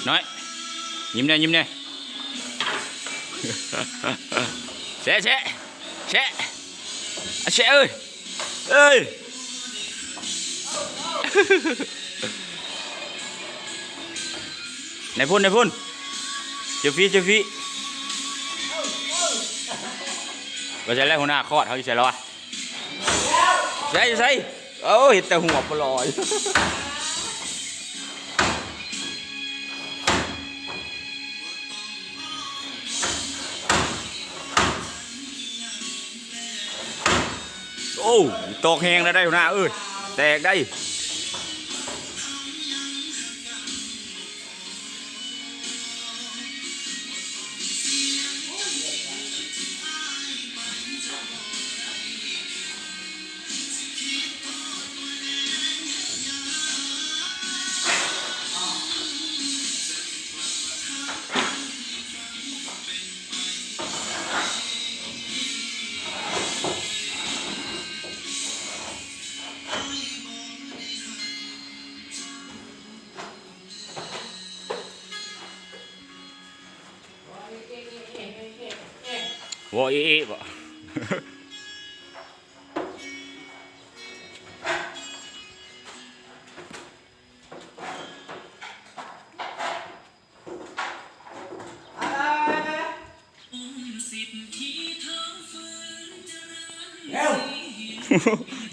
น้อยยิ้มได้ยิ้มได้แฉะแฉะแฉะแฉะเอ้ยเอ้ยไหนพุ่นเจ้าฟีว่าจะแลกหัวหน้าคอดเขาอยู่ใช่หรอวะใช่โอ้ยแต่หัวปลอยโอ้ตกแหงแล้วได้หัวหน้าเอ้ยแตกได้วอเอบ่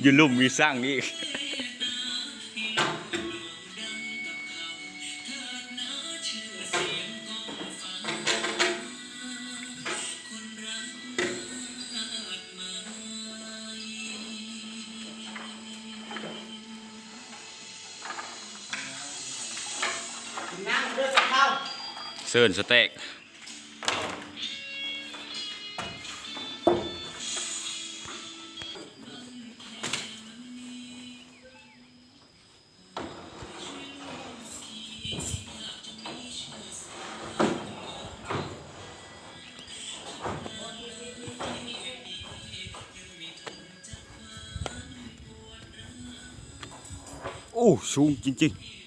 ยืนลุ่มมีสร้างนี่เซิร์นสเต็กโอ้สูงจริงๆ